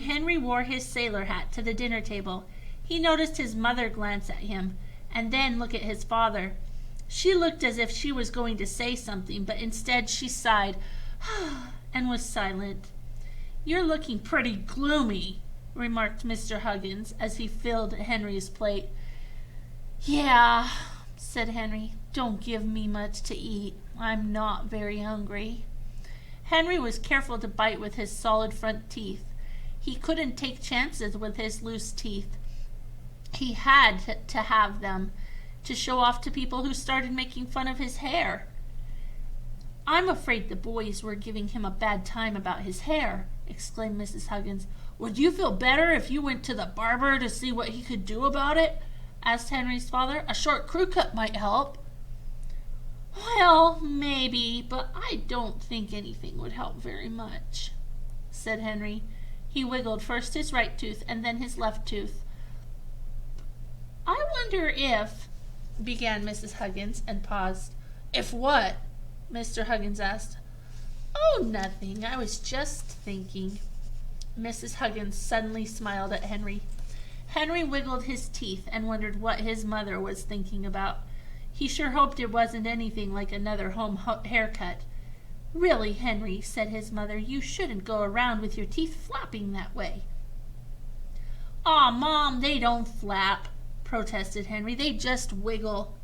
Henry wore his sailor hat to the dinner table, he noticed his mother glance at him, and then look at his father. She looked as if she was going to say something, but instead she sighed and was silent. "You're looking pretty gloomy," remarked Mr. Huggins as he filled Henry's plate. "Yeah," said Henry. "Don't give me much to eat. I'm not very hungry." Henry was careful to bite with his solid front teeth. He couldn't take chances with his loose teeth. He had to have them to show off to people who started making fun of his hair. "I'm afraid the boys were giving him a bad time about his hair," exclaimed Mrs. Huggins. "Would you feel better if you went to the barber to see what he could do about it?" asked Henry's father. "A short crew cut might help." "Well, maybe, but I don't think anything would help very much," said Henry. He wiggled first his right tooth and then his left tooth. "I wonder if," began Mrs. Huggins, and paused. "If what?" Mr. Huggins asked. "Oh, nothing. I was just thinking." Mrs. Huggins suddenly smiled at Henry. Henry wiggled his teeth and wondered what his mother was thinking about. He sure hoped it wasn't anything like another home haircut. "Really, Henry," said his mother, "you shouldn't go around with your teeth flapping that way." "Aw, Mom, they don't flap," protested Henry. "They just wiggle.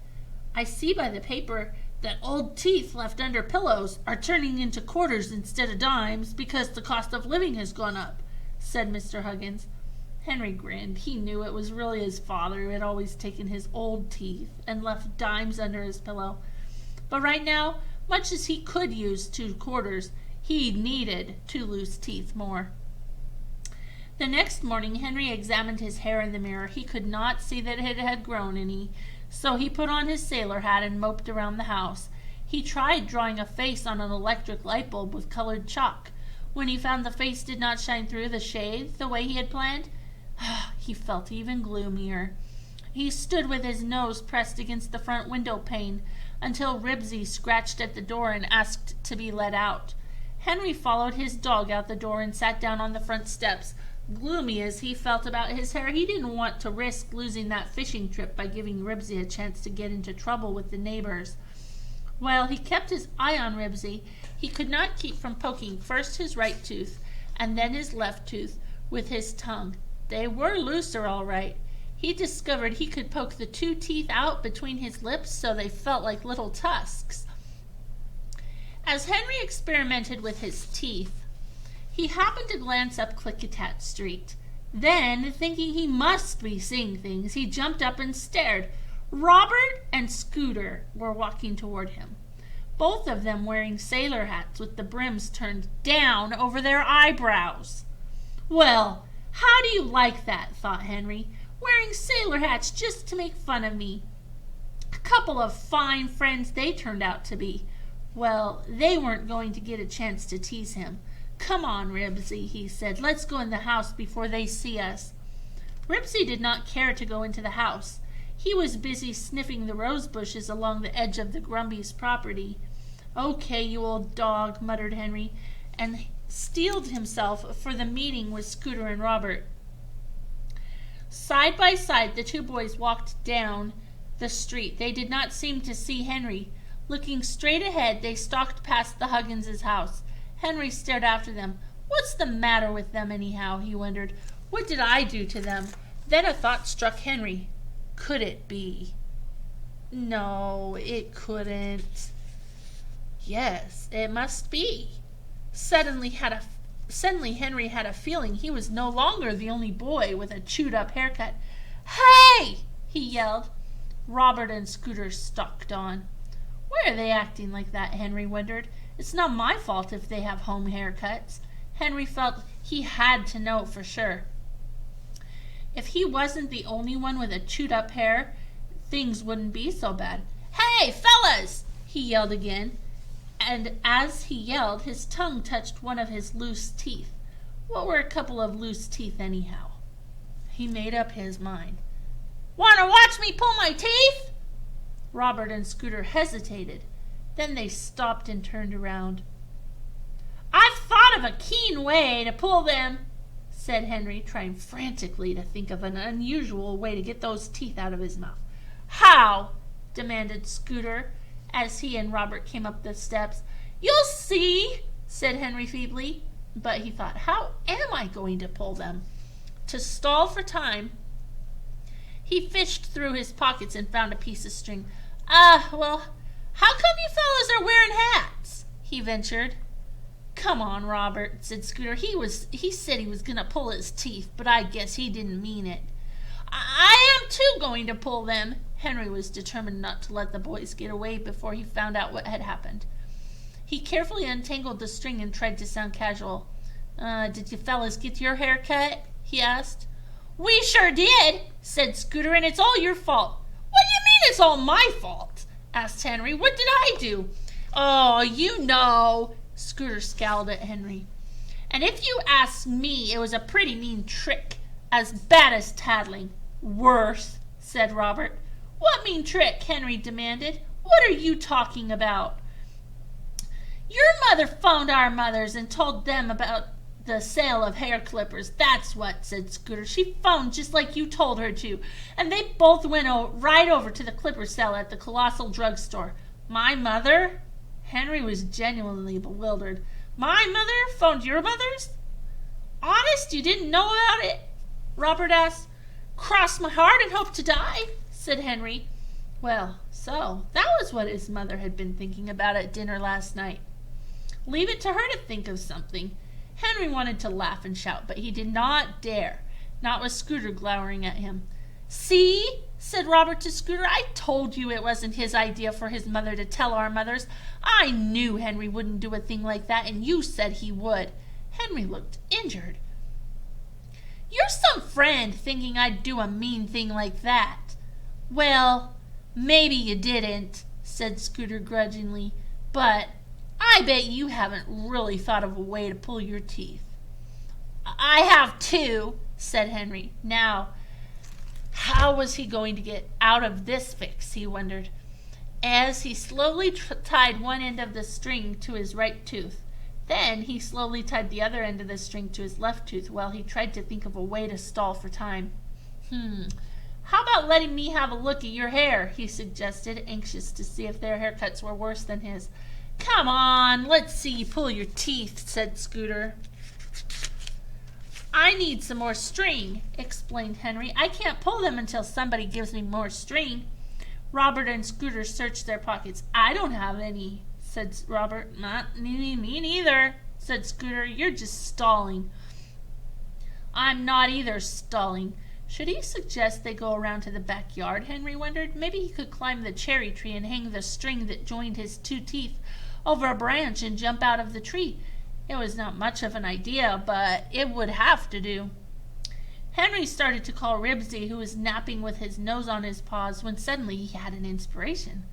I see by the paper that old teeth left under pillows are turning into quarters instead of dimes because the cost of living has gone up," said Mr. Huggins. Henry grinned. He knew it was really his father who had always taken his old teeth and left dimes under his pillow. But right now, much as he could use 2 quarters, he needed 2 loose teeth more. The next morning Henry examined his hair in the mirror. He could not see that it had grown any, so he put on his sailor hat and moped around the house. He tried drawing a face on an electric light bulb with colored chalk. When he found the face did not shine through the shade the way he had planned, he felt even gloomier. He stood with his nose pressed against the front window pane until Ribsy scratched at the door and asked to be let out. Henry followed his dog out the door and sat down on the front steps. Gloomy as he felt about his hair, he didn't want to risk losing that fishing trip by giving Ribsy a chance to get into trouble with the neighbors. While he kept his eye on Ribsy, he could not keep from poking first his right tooth and then his left tooth with his tongue. They were looser, all right. He discovered he could poke the 2 teeth out between his lips so they felt like little tusks. As Henry experimented with his teeth, he happened to glance up Klickitat Street. Then, thinking he must be seeing things, he jumped up and stared. Robert and Scooter were walking toward him, both of them wearing sailor hats with the brims turned down over their eyebrows. "Well, how do you like that?" thought Henry. "Wearing sailor hats just to make fun of me. A couple of fine friends they turned out to be." Well, they weren't going to get a chance to tease him. "Come on, Ribsy," he said. "Let's go in the house before they see us." Ribsy did not care to go into the house. He was busy sniffing the rose bushes along the edge of the Grumbies' property. "Okay, you old dog," muttered Henry, and steeled himself for the meeting with Scooter and Robert. Side by side, the 2 boys walked down the street. They did not seem to see Henry. Looking straight ahead, they stalked past the Huggins' house. Henry stared after them. "What's the matter with them, anyhow?" he wondered. "What did I do to them?" Then a thought struck Henry. Could it be? No, it couldn't. Yes, it must be. Suddenly Henry had a feeling he was no longer the only boy with a chewed-up haircut. "Hey!" he yelled. Robert and Scooter stalked on. Why are they acting like that? Henry wondered. It's not my fault if they have home haircuts. Henry felt he had to know for sure. If he wasn't the only one with a chewed-up hair, things wouldn't be so bad. "Hey, fellas!" he yelled again. And as he yelled, his tongue touched one of his loose teeth. What were a couple of loose teeth anyhow? He made up his mind. "Want to watch me pull my teeth?" Robert and Scooter hesitated. Then they stopped and turned around. "I've thought of a keen way to pull them," said Henry, trying frantically to think of an unusual way to get those teeth out of his mouth. How? Demanded Scooter, as he and Robert came up the steps. You'll see, said Henry feebly. But he thought, how am I going to pull them? To stall for time, he fished through his pockets and found a piece of string. Well, how come you fellows are wearing hats? He ventured. Come on, Robert, said Scooter. He said he was going to pull his teeth, but I guess he didn't mean it. I am too going to pull them. Henry was determined not to let the boys get away before he found out what had happened. He carefully untangled the string and tried to sound casual. Did you fellas get your hair cut? He asked. We sure did, said Scooter, and it's all your fault. What do you mean it's all my fault? Asked Henry. What did I do? Oh, you know. Scooter scowled at Henry. And if you ask me, it was a pretty mean trick. As bad as tattling. Worse, said Robert. What mean trick? Henry demanded. What are you talking about? Your mother phoned our mothers and told them about the sale of hair clippers. That's what, said Scooter. She phoned just like you told her to. And they both went right over to the clipper sale at the Colossal drugstore. My mother? Henry was genuinely bewildered. My mother phoned your mother's? Honest, you didn't know about it? Robert asked. Cross my heart and hope to die, said Henry. Well, so that was what his mother had been thinking about at dinner last night. Leave it to her to think of something. Henry wanted to laugh and shout, but he did not dare, not with Scooter glowering at him. See, said Robert to Scooter, I told you it wasn't his idea for his mother to tell our mothers. I knew Henry wouldn't do a thing like that, and you said he would. Henry looked injured. You're some friend thinking I'd do a mean thing like that. Well, maybe you didn't, said Scooter grudgingly, but I bet you haven't really thought of a way to pull your teeth. I have too, said Henry. Now, how was he going to get out of this fix, he wondered, as he slowly tied one end of the string to his right tooth. Then he slowly tied the other end of the string to his left tooth while he tried to think of a way to stall for time. How about letting me have a look at your hair, he suggested, anxious to see if their haircuts were worse than his. Come on, let's see you pull your teeth, said Scooter. I need some more string, explained Henry. I can't pull them until somebody gives me more string. Robert and Scooter searched their pockets. I don't have any, said Robert. Not me neither, said Scooter. You're just stalling. I'm not either stalling. Should he suggest they go around to the backyard, Henry wondered. Maybe he could climb the cherry tree and hang the string that joined his two teeth over a branch and jump out of the tree. It was not much of an idea, but it would have to do. Henry started to call Ribsy, who was napping with his nose on his paws, when suddenly he had an inspiration.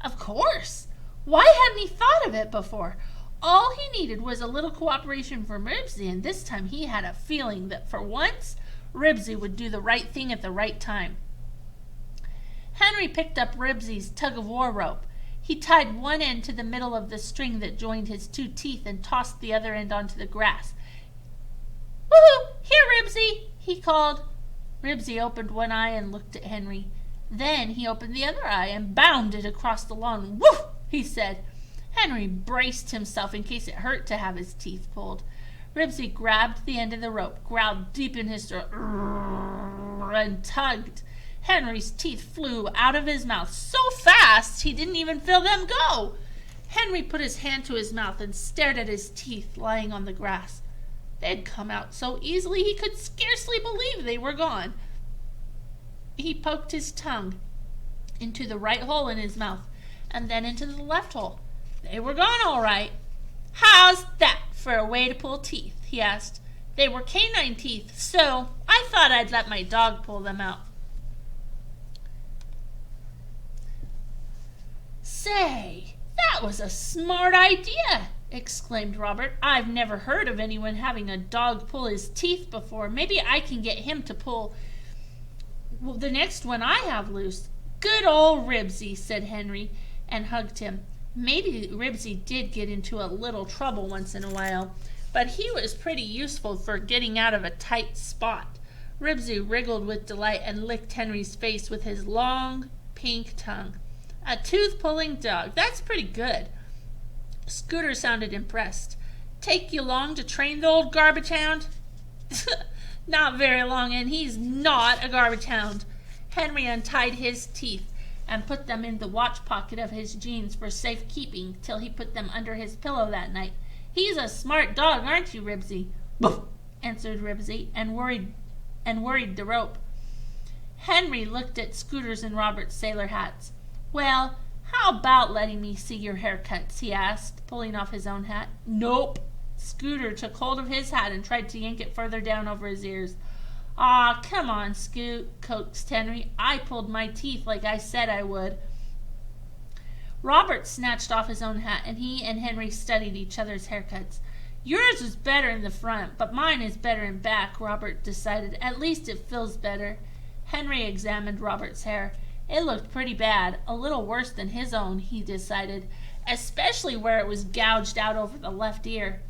Of course! Why hadn't he thought of it before? All he needed was a little cooperation from Ribsy, and this time he had a feeling that for once Ribsy would do the right thing at the right time. Henry picked up Ribsy's tug-of-war rope. He tied one end to the middle of the string that joined his two teeth and tossed the other end onto the grass. Woohoo! Here, Ribsy! He called. Ribsy opened one eye and looked at Henry. Then he opened the other eye and bounded across the lawn. Woof! He said. Henry braced himself in case it hurt to have his teeth pulled. Ribsy grabbed the end of the rope, growled deep in his throat, and tugged. Henry's teeth flew out of his mouth so fast he didn't even feel them go. Henry put his hand to his mouth and stared at his teeth lying on the grass. They'd come out so easily he could scarcely believe they were gone. He poked his tongue into the right hole in his mouth and then into the left hole. They were gone all right. How's that for a way to pull teeth? He asked. They were canine teeth, so I thought I'd let my dog pull them out. Say, that was a smart idea, exclaimed Robert. I've never heard of anyone having a dog pull his teeth before. Maybe I can get him to pull the next one I have loose. Good old Ribsy, said Henry, and hugged him. Maybe Ribsy did get into a little trouble once in a while. but he was pretty useful for getting out of a tight spot. Ribsy wriggled with delight and licked Henry's face with his long, pink tongue. A tooth-pulling dog. That's pretty good. Scooter sounded impressed. Take you long to train the old garbage hound? Not very long, and he's not a garbage hound. Henry untied his teeth and put them in the watch pocket of his jeans for safekeeping till he put them under his pillow that night. He's a smart dog, aren't you, Ribsy? Boof, answered Ribsy, and worried the rope. Henry looked at Scooter's and Robert's sailor hats. Well, how about letting me see your haircuts? He asked, pulling off his own hat. Nope. Scooter took hold of his hat and tried to yank it further down over his ears. Aw, come on, Scoot, coaxed Henry. I pulled my teeth like I said I would. Robert snatched off his own hat, and he and Henry studied each other's haircuts. Yours is better in the front, but mine is better in back, Robert decided. At least it feels better. Henry examined Robert's hair. It looked pretty bad, a little worse than his own, he decided, especially where it was gouged out over the left ear.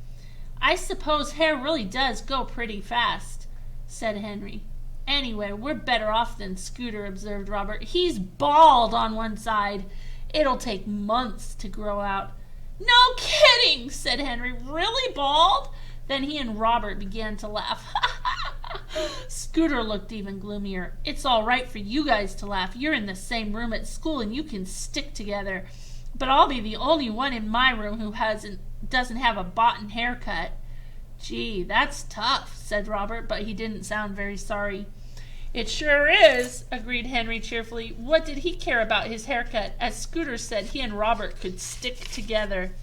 I suppose hair really does go pretty fast, said Henry. Anyway, we're better off than Scooter, observed Robert. He's bald on one side. It'll take months to grow out. No kidding, said Henry. Really bald? Then he and Robert began to laugh. Scooter looked even gloomier. It's all right for you guys to laugh. You're in the same room at school and you can stick together. But I'll be the only one in my room who doesn't have a boughten haircut. Gee, that's tough, said Robert, but he didn't sound very sorry. It sure is, agreed Henry cheerfully. What did he care about his haircut? As Scooter said, he and Robert could stick together.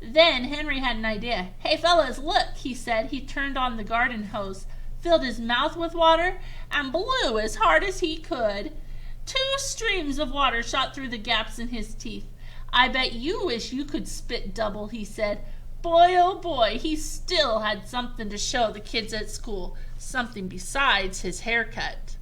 Then Henry had an idea. Hey, fellas, look, he said. He turned on the garden hose, filled his mouth with water, and blew as hard as he could. 2 streams of water shot through the gaps in his teeth. I bet you wish you could spit double, he said. Boy, oh boy, he still had something to show the kids at school, something besides his haircut.